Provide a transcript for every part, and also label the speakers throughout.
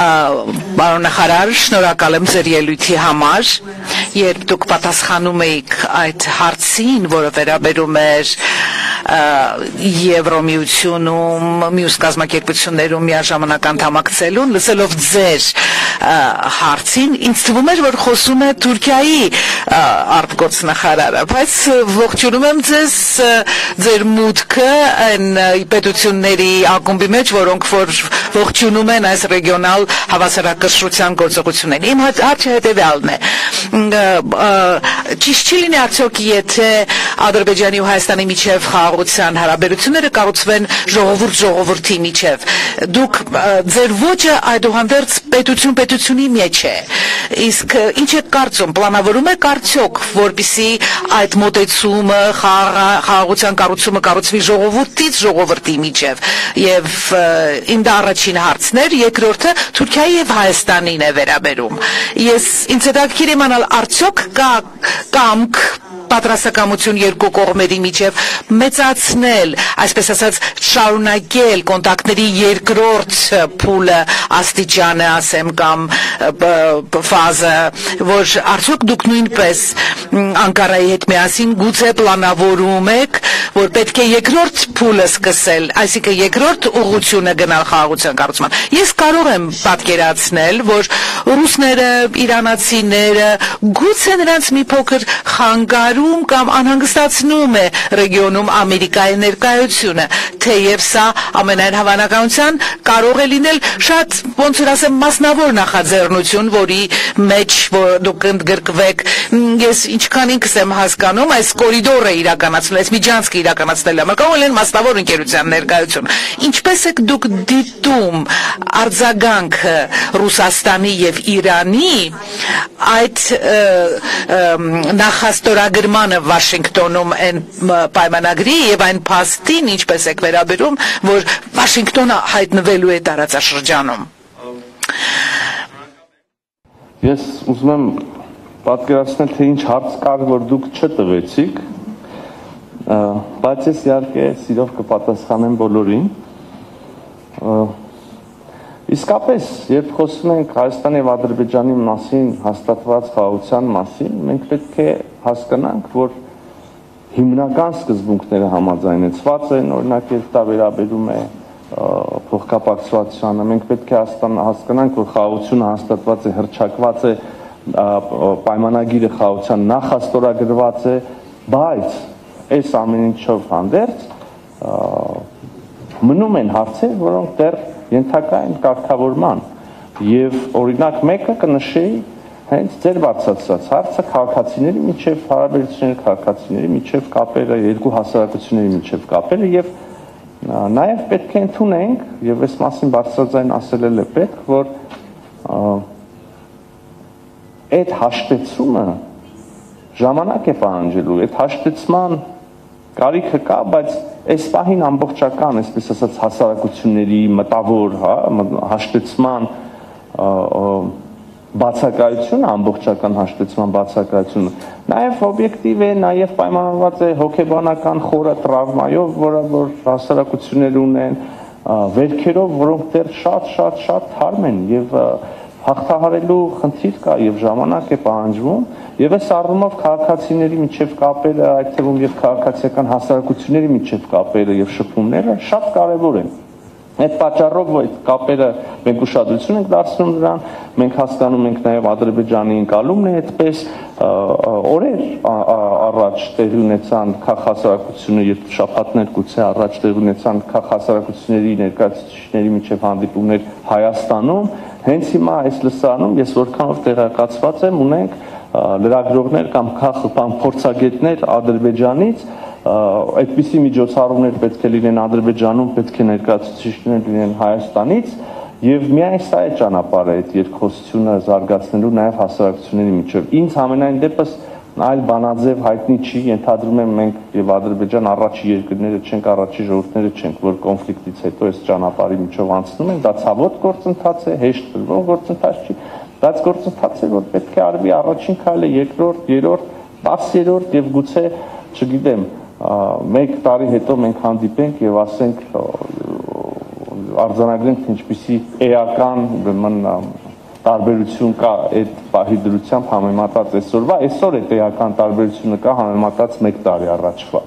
Speaker 1: Պարոն նախարար, շնորհակալ եմ ձեր ելույթի համար, երբ դուք պատասխանում եք այդ հարցին, որը վերաբերում էր Եվրոմիությունում, մյուս կազմակերպություններում միաժամանակ անդամակցելուն, լսելով ձեր հարցին, ինձ թվում էր, որ խոսում է Թուրքիայի արտգործնախարարը, բայց ողջունում եմ ձեզ ձեր մուտքը այն պետությունների ակումբի մեջ, որոնք որ ողջունում են այս ռեգիոնալ հավասարակշռության գործողություններին։ Իմ հարցը հետևյալն է. ճիշտ չի լինի արդյոք, եթե Ադրբեջանի ու Հայաստանի միջև խաղաղության հարաբերությունները կառուցվեն ժողովուրդի միջև։ Դուք ձեր ոճը այդուհանդերձ պետությունի մեջ է։ Իսկ ինչ եք կարծում, պլանավորում եք արդյոք, որպեսզի այդ մոտեցումը խաղաղության կառուցումը կառուցվի ժողովրդից ժողովրդի միջև։ Եվ իմ դա առաջին հարցն էր, երկրորդը Թուրքիայի եւ Հայաստանին է վերաբերում։ Ինձ հետաքրքիր իմանալ արդյոք կա կամք պատրաստակամություն երկու կողմերի միջև մեծացնել, այսպես ասած, շարունակել կոնտակտների երկրորդ փուլը, աստիճանը, ասեմ, կամ ֆազը, որ արդյոք դուք նույնպես Անկարայի հետ միասին գուցե պլանավորում եք, որ պետք է երկրորդ փուլը սկսել, այսինքն երկրորդ ուղղությունը գնալ խաղաղության կառուցման։ Ես կարող եմ պատկերացնել, որ ռուսները, իրանացիները գուցե նրանց մի փոքր խանգարում կամ անհանգստացնում է ռեգիոնում Ամերիկայի ներկայությունը, թեև սա ամենայն հավանականության կարող է լինել շատ, ոնց որ ասեմ, մասնավոր նախաձեռնություն, որի մեջ դուք ընդգրկվեք։ Ես ինչքան ինքս եմ հասկանում, այս կորիդորը իրականացնել, այս միջանցքը իրականացնել համար կարող են մասնավոր ընկերության ներկայություն։ Ինչպես եք դուք դիտում արձագանքը Ռուսաստանի եւ Իրանի այդ նախաստորագրմանը Վաշինգտոնում այն պայմանագրի եւ այն փաստին, ինչպես եք վերաբերում, որ Վաշինգտոնը հայտնվելու է տարածաշրջանում։
Speaker 2: Ես ուզում եմ պատկերացնել, թե ինչ հարց կար, որ դուք չտվեցիք, բայց ես իհարկե սիրով կպատասխանեմ բոլորին։ Իսկապես, երբ խոսում ենք Հայաստանի եւ Ադրբեջանի մասին հաստատված խաղաղության մասին, մենք պետք է հասկանանք, որ հիմնական սկզբունքները համաձայնեցված են, օրինակ, երբ դա վերաբերում է փոխկապակցությանը, մենք պետք է հասկանանք, որ խաղաղությունը հաստատված է, հռչակված է, պայմանագիրը խաղաղության նախաստորագրված է, բայց այս ամեն ինչով հանդերձ մնում են հարցեր, որոնք դեռ ենթակա են կարգավորման, եւ օրինակ մեկը կնշեի հենց ձեր բացացած հարցը քաղաքացիների միջև հարաբերությունները, քաղաքացիների միջև կապերը, երկու հասարակությունների միջև կապերը եւ նաեւ պետք է ընդունենք, եւ այս մասին բարձրաձայն ասել է պետք, որ այդ հաշտեցումը ժամանակ է պահանջելու, այդ հաշտեցման կարիքը կա, բայց այս պահին ամբողջական, այսպես ասած, հասարակությունների մտավոր, հաշտեցման բացակայությունը, ամբողջական հաշտեցման բացակայությունը, նաև օբյեկտիվ է, նաև պայմանավորված է հոգեբանական խորը տրավմայով, որ հասարակություններ ունեն, վերքերով, որոնք դեռ շատ թարմ են եւ հաղթահարելու խնդիր կա եւ ժամանակ է պահանջվում եւ այս առումով քաղաքացիների միջև կապերը, այդ թվում եւ քաղաքացիական հասարակությունների միջև կապերը եւ շփումները շատ կարեւոր են։ Այդ պատճառով այդ կապերը մենք ուշադրություն ենք դարձնում դրան, մենք հասկանում ենք նաեւ Ադրբեջանի ընկալումն է այդպես օրեր առաջ տեղի ունեցան քաղաքացիությունը եւ շաբաթներ գուցե առաջ տեղի ունեցան քաղաքացիությունների ներկայացուցիչների միջև հանդիպումներ Հայաստանում, հենց հիմա այս լսարանում ես որքանով տեղեկացված եմ, ունենք լրագրողներ կամ փորձագետներ Ադրբեջանից, այդպիսի միջոցառումներ պետք է լինեն Ադրբեջանում, պետք է ներկայացուցիչներ լինեն Հայաստանից եւ միայն սա է ճանապարհը այդ երկխոսությունը զարգացնելու նաեւ հասարակությունների միջև։ Ինձ ամենայն դեպս այլ բանաձև հայտնի չի, ենթադրում եմ մենք եւ Ադրբեջան առաջի երկրները չենք, առաջի ժողովուրդները չենք, որ կոնֆլիկտից հետո այս ճանապարհի միջով անցնում են, դա ցավոտ գործընթաց է, հեշտ բնավ գործընթաց չի, բայց գործընթաց է, որ պետք է արվի առաջին քայլը, երկրորդ, երրորդ, 10-րդ եւ գուցե, չգիտեմ, 1 տարի հետո մենք հանդիպենք եւ ասենք արձանագրենք, թե ինչպիսի էական ուրեմն տարբերություն կա այդ պահի դրությամբ համեմատած այսօրվա, այսօր այդ էական տարբերությունը կա համեմատած 1 տարի առաջվա։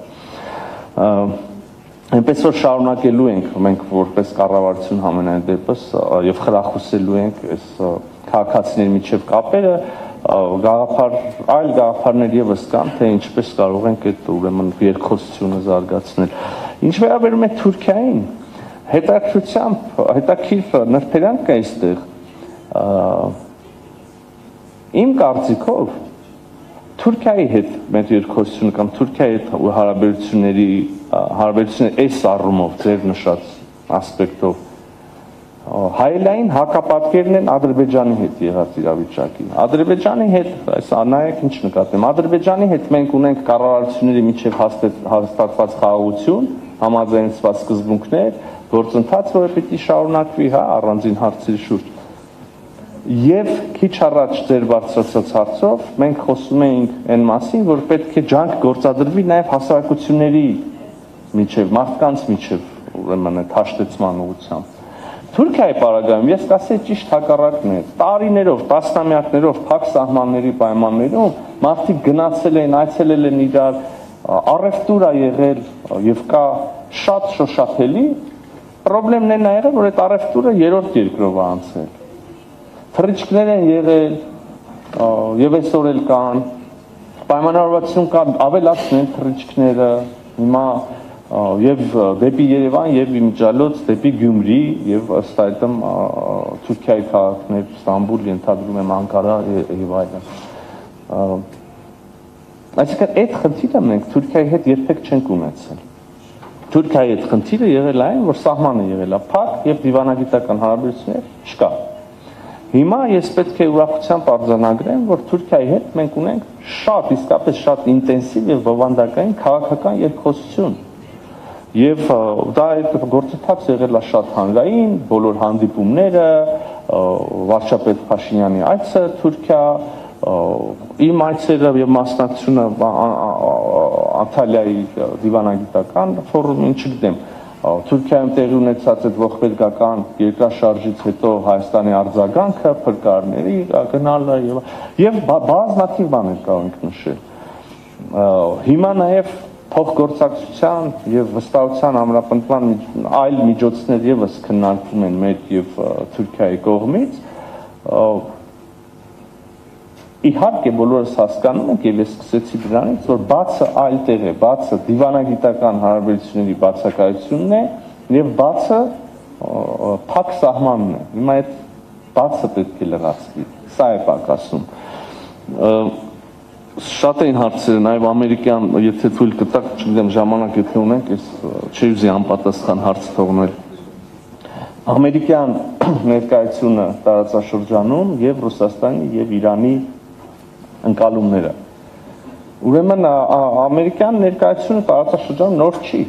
Speaker 2: Այնպես որ շարունակելու ենք մենք որպես կառավարություն համենայն դեպս եւ խրախուսելու ենք այս քաղաքացիների միջև կապերը, այլ գաղափարներ եւս կան, թե ինչպես կարող ենք այդ ուրեմն երկխոսությունը զարգացնել։ Ինչ վերաբերում է Թուրքիային, հետաքրքիր նրբերանգ կա այստեղ։ Իմ կարծիքով Թուրքիայի հետ մեր երկխոսությունը կամ Թուրքիայի հետ հարաբերությունների այս առումով ձեր նշած ասպեկտով հայելային հակապատկերն են Ադրբեջանի հետ եղած իրավիճակին։ Ադրբեջանի հետ, այս նայեք ինչ նկատեմ, Ադրբեջանի հետ մենք ունենք կառավարությունների միջև հաստատված խաղաղություն, համաձայնեցված սկզբունքներ, գործընթաց, որը պիտի շարունակվի, առանձին հարցերի շուրջ։ Եվ քիչ առաջ ձեր բարձրացած հարցով մենք խոսում էինք այն մասին, որ պետք է ջանք գործադրվի նաև հասարակությունների միջև, մարդկանց միջև, ուրեմն այդ հաշտեցման ուղղությամբ։ Թուրքիայի պարագայում ես կասեի ճիշտ հակառակն է։ Տարիներով, տասնամյակներով փակ սահմանների պայմաններում մարդիկ գնացել են, այցելել են իրար, առևտուր ա եղել եւ կա շատ շոշափելի։ Պրոբլեմն է նա եղել, որ այդ առևտուրը երրորդ երկրով է անցել։ Թռիչքներ են եղել եւ այսօր էլ կան, պայմանավորվածություն կա ավելացնել թռիչքները, հիմա եւ դեպի Երևան եւ իմիջիալոց դեպի Գյումրի եւ ըստ այդմ Թուրքիայի քաղաքներ, Ստամբուլ, ենթադրում եմ Անկարա եւ այլն։ Այսինքն այդ խնդիրը մենք Թուրքիայի հետ երբեք չենք ունեցել։ Թուրքիայի հետ խնդիրը եղել այն, որ սահմանը եղել է փակ եւ դիվանագիտական հարաբերություններ չկա։ Հիմա ես պետք է ուրախությամբ արձանագրեմ, որ Թուրքիայի հետ մենք ունենք շատ, իսկապես շատ ինտենսիվ եւ բովանդակային քաղաքական երկխոսություն։ Եվ դա այդ գործընթացը եղել է շատ հանրային, բոլոր հանդիպումները, վարչապետ Փաշինյանի այցը Թուրքիա, իմ այցերը եւ մասնակցությունը Անտալիայի դիվանագիտական ֆորումին, չգիտեմ, Թուրքիայում տեղի ունեցած այդ ողբերգական երկրաշարժից հետո Հայաստանի արձագանքը, փրկարարների գնալը եւ բազմաթիվ բաներ կարող ենք նշել։ Հիմա նաեւ փոխգործակցության եւ վստահության ամրապնդման այլ միջոցներ եւս քննարկվում են մեր եւ Թուրքիայի կողմից։ Իհարկե բոլորս հասկանում ենք եւ ես սկսեցի դրանից, որ բացը այլ տեղ է, բացը դիվանագիտական հարաբերությունների բացակայությունն է եւ բացը փակ սահմանն է։ Հիմա այդ բացը պետք է լրացվի։ Սա է պակասում։ Շատ էին հարցերը, նաև ամերիկյան, եթե թույլ կտակ, չգիտեմ, ժամանակ եթե ունենք, ես չի ուզի անպատասխան հարց թողնել։ Ամերիկյան ներկայությունը տարածաշրջանում եւ Ռուսաստանի եւ Իրանի ընկալումները։ Ուրեմն ամերիկյան ներկայությունը տարածաշրջանում նոր չի։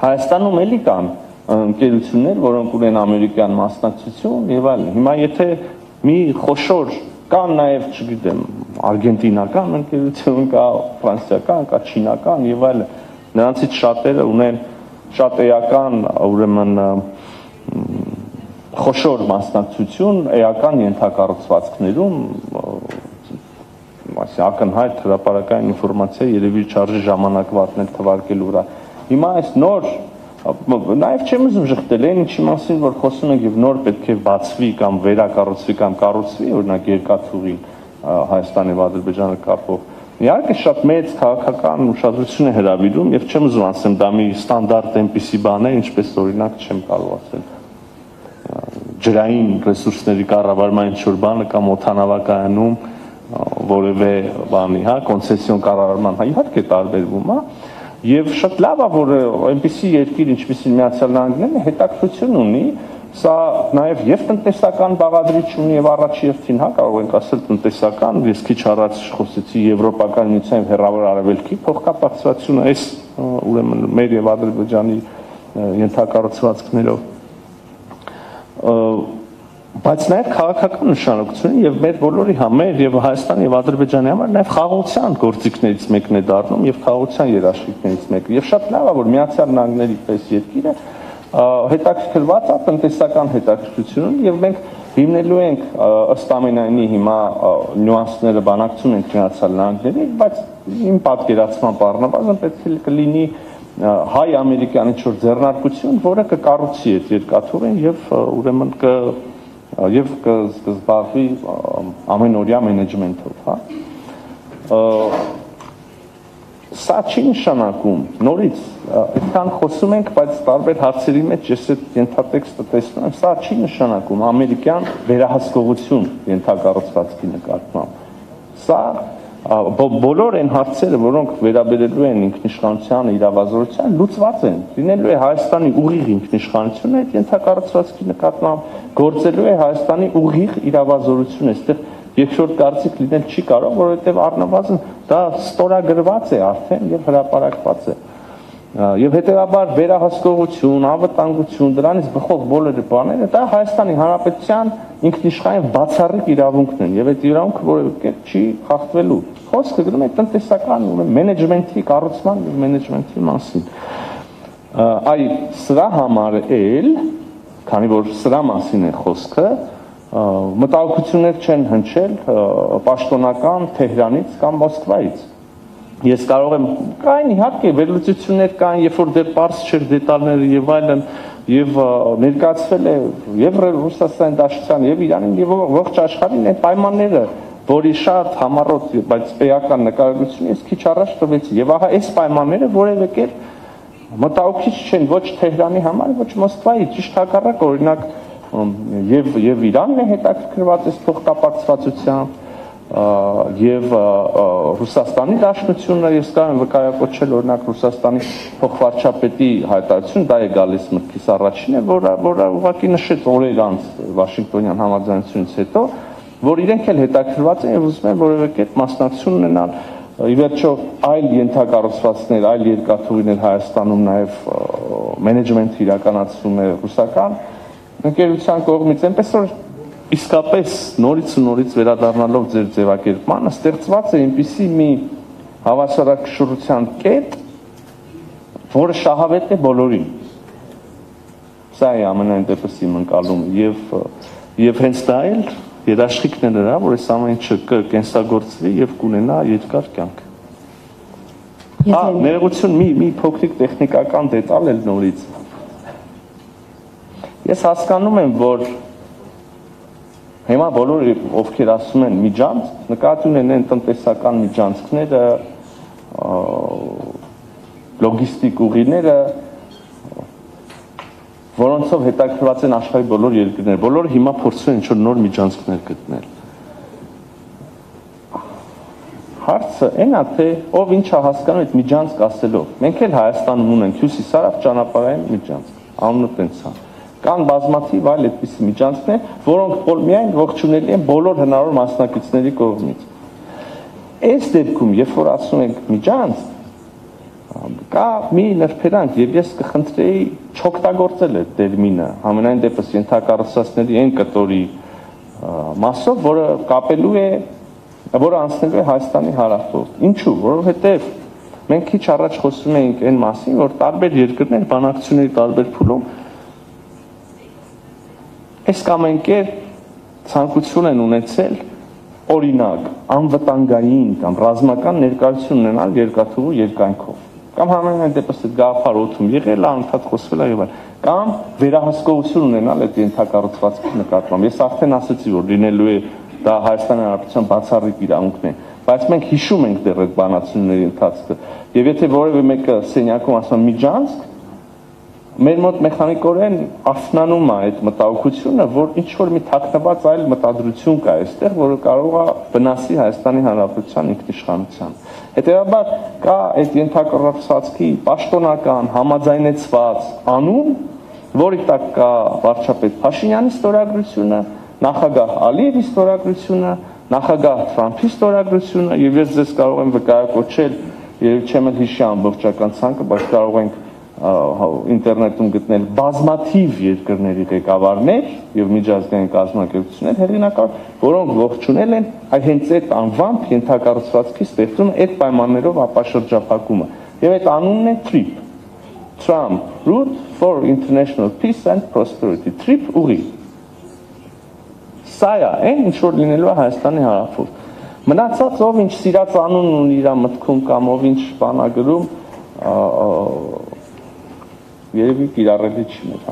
Speaker 2: Հայաստանում էլի կան ընկերություններ, որոնք ունեն ամերիկյան մասնակցություն եւ այլն։ Հիմա եթե մի խոշոր կան նաև, չգիտեմ, արգենտինական ընկերություն կա, ֆրանսիական կա, չինական եւ այլն, նրանցից շատերը ունեն շատ էական, ուրեմն խոշոր մասնակցություն էական ենթակառուցվածքներում, ակնհայտ հրապարակային ինֆորմացիա երևի չարժի ժամանակվատներ թվարկելու վրա։ Հիմա այս նոր նաև չեմ ուզում ժխտել այն ինչի մասին, որ խոսում ենք եւ նոր պետք է բացվի կամ վերակառուցվի կամ կառուցվի, օրինակ երկաթուղին Հայաստանի եւ Ադրբեջանը կապող։ Իհարկե շատ մեծ քաղաքական ուշադրություն է հրավիրում եւ չեմ ուզում ասեմ դա մի ստանդարտ այնպիսի բան է, ինչպես օրինակ չեմ կարող ասել ջրային ռեսուրսների կառավարման ինչ-որ բանը կամ օդանավակայանում որևէ բանի, կոնցեսիոն կառավարման, իհարկե տարբերվում է։ Եվ շատ լավ է, որ այնպիսի երկիր, ինչպիսին Միացյալ Նահանգներն է, հետաքրքրություն ունի, սա նաև եւ տնտեսական բաղադրիչ ունի եւ առաջի հերթին, կարող ենք ասել տնտեսական, ես քիչ առաջ խոսեցի Եվրոպական միության եւ Հեռավոր Արևելքի փոխկապակցությունը այս ուրեմն մեր եւ Ադրբեջանի ենթակառուցվածքներով, բայց նաև քաղաքական նշանակություն եւ մեր բոլորի համար եւ Հայաստանի եւ Ադրբեջանի համար նաև խաղաղության գործիքներից մեկն է դառնում եւ խաղաղության երաշխիքներից մեկը։ Եվ շատ լավ է, որ Միացյալ Նահանգների պես երկիրը հետաքրքրված է տնտեսական հետաքրքրությունում եւ մենք հիմնելու ենք ըստ ամենայնի հիմա նյուանսները բանակցում ենք Միացյալ Նահանգների, բայց իմ պատկերացման առնվազն պետք է կլինի հայ-ամերիկյան ինչ-որ ձեռնարկություն, որը կկառուցի այդ երկաթուղին եւ ուրեմն կզբաղվի ամենօրյա մենեջմենթով, հա։ Սա չի նշանակում, նորից այդքան խոսում ենք, բայց տարբեր հարցերի մեջ ես այդ ենթատեքստը տեսնում եմ, սա չի նշանակում ամերիկյան վերահսկողություն ենթակառուցվածքի նկատմամբ։ Սա բոլոր այն հարցերը, որոնք վերաբերելու են ինքնիշխանությանը, իրավազորությանը, լուծված են։ Լինելու է Հայաստանի ուղիղ ինքնիշխանությունը այդ ենթակառուցվածքի նկատմամբ, գործելու է Հայաստանի ուղիղ իրավազորությունը, այստեղ երկրորդ կարծիք լինել չի կարող, որովհետև առնվազն դա ստորագրված է արդեն եւ հրապարակված է։ Եվ հետեւաբար վերահսկողություն, անվտանգություն, դրանից բխող բոլոր բաները դա Հայաստանի Հանրապետության ինքնիշխան բացառիկ իրավունքն են եւ այդ իրավունքը որևէ կերպ չի խախտվելու։ Խոսքը գնում է տնտեսական մենեջմենթի կառուցման եւ մենեջմենթի մասին։ Այ սրա համար էլ, քանի որ սրա մասին է խոսքը, մտահոգություններ չեն հնչել պաշտոնական Թեհրանից կամ Մոսկվայից։ Ես կարող եմ կային իհարկե վերլուծություններ կային, երբ որ դեռ պարզ չէր դետալները եւ այլն, եւ ներկայացվել է եւ Ռուսաստանի Դաշնության եւ Իրանին եւ ողջ աշխարհին այդ պայմանները, որի շատ համառոտ, բայց էական նկարագրություն ես քիչ առաջ տվեցի եւ ահա այս պայմանները որևէ կերպ մտահոգիչ չեն ոչ Թեհրանի համար, ոչ Մոսկվայի, ճիշտ հակառակը, օրինակ եւ Իրանն է հետաքրքրված այս փոխկապակցվածությամբ եւ Ռուսաստանի Դաշնությունը, ես կարող եմ վկայակոչել օրինակ Ռուսաստանի փոխվարչապետի հայտարարություն, դա է գալիս մտքիս առաջինը, որը ուղղակի նշեց օրեր անց Վաշինգտոնյան համաձայնությունից հետո, որ իրենք էլ հետաքրքրված են եւ ուզում են որևէ կերպ մասնակցություն ունենալ։ Ի վերջո այլ ենթակառուցվածքներ, այլ երկաթուղիներ Հայաստանում նաեւ մենեջմենթ իրականացում է ռուսական ընկերության կողմից, այնպես որ իսկապես նորից ու նորից վերադառնալով ձեր ձևակերպմանը ստեղծված է այնպիսի մի հավասարակշռության կետ, որը շահավետ է բոլորին։ Սա է ամենայն դեպս իմ ընկալումը եւ հենց դա էլ երաշխիքն է նրա, որ այս ամեն ինչը կկենսագործվի եւ կունենա երկար կյանք։ Ներողություն, մի փոքրիկ տեխնիկական դետալ էլ նորից։ Ես հասկանում եմ, որ հիմա բոլորը ովքեր ասում են միջանց, նկատի ունեն տնտեսական միջանցքները, լոգիստիկ ուղիները, որոնցով հետաքրքրված են աշխարհի բոլոր երկրները, բոլորը հիմա փորձում են ինչ-որ նոր միջանցքներ գտնել։ Հարցը այն է, թե ով ինչ է հասկանում այդ միջանցք ասելով։ Մենք էլ Հայաստանում ունենք հյուսիսարավ ճանապարհային միջանցք, անունը տենց է։ Կան բազմաթիվ այլ այդպիսի միջանցքներ, որոնք միայն ողջունելի են բոլոր հնարավոր մասնակիցների կողմից։ Այս դեպքում, երբ որ ասում ենք միջանց, կա մի նրբերանգ եւ ես կխնդրեի չօգտագործել այդ տերմինը, ամենայն դեպս ենթակառուցվածքների այն կտորի մասով, որը կապելու է, որը անցնելու է Հայաստանի հարավով։ Ինչու՞, որովհետեւ մենք քիչ առաջ խոսում էինք այն մասին, որ տարբեր երկրներ բանակցությունների տարբեր փուլում այս կամ այն կերպ ցանկություն են ունեցել օրինակ անվտանգային կամ ռազմական ներկայություն ունենալ երկաթուղու երկայնքով կամ համենայն դեպս այդ գաղափար օդում եղել է, անընդհատ խոսվել է եւ այլն, կամ վերահսկողություն ունենալ այդ ենթակառուցվածքի նկատմամբ։ Ես արդեն ասացի, որ լինելու է դա Հայաստանի Հանրապետության բացառիկ իրավունքն է, բայց մենք հիշում ենք դեռ այդ բանացումների ընթացքը եւ եթե որևէ մեկը սենյակում ասում միջանցք, մեր մոտ մեխանիկորեն արթնանում է այդ մտահոգությունը, որ ինչ որ մի թաքնված այլ մտադրություն կա այստեղ, որը կարող է վնասի Հայաստանի Հանրապետության ինքնիշխանության։ Հետևաբար կա այդ ենթակառուցվածքի պաշտոնական համաձայնեցված անուն, որի տակ կա վարչապետ Փաշինյանի ստորագրությունը, նախագահ Ալիևի ստորագրությունը, նախագահ Թրամփի ստորագրությունը եւ ես ձեզ կարող եմ վկայակոչել, երբ չեմ հիշի ամբողջական ցանկը, բայց կարող ենք ինտերնետում գտնել բազմաթիվ երկրների ղեկավարներ եւ միջազգային կազմակերպություններ հեղինակավոր, որոնք ողջունել են հենց այդ անվամբ ենթակառուցվածքի ստեղծումը, այդ պայմաններով ապաշրջափակումը եւ այդ անունն է TRIP, Trump, route for international peace and prosperity, trip ուղի։ Սա է, ինչ որ լինելու է Հայաստանի հարավում։ Մնացած ով ինչ սիրած անուն ունի իր մտքում կամ ով ինչ բան ա գրում, երևի կիրառելի չի մեր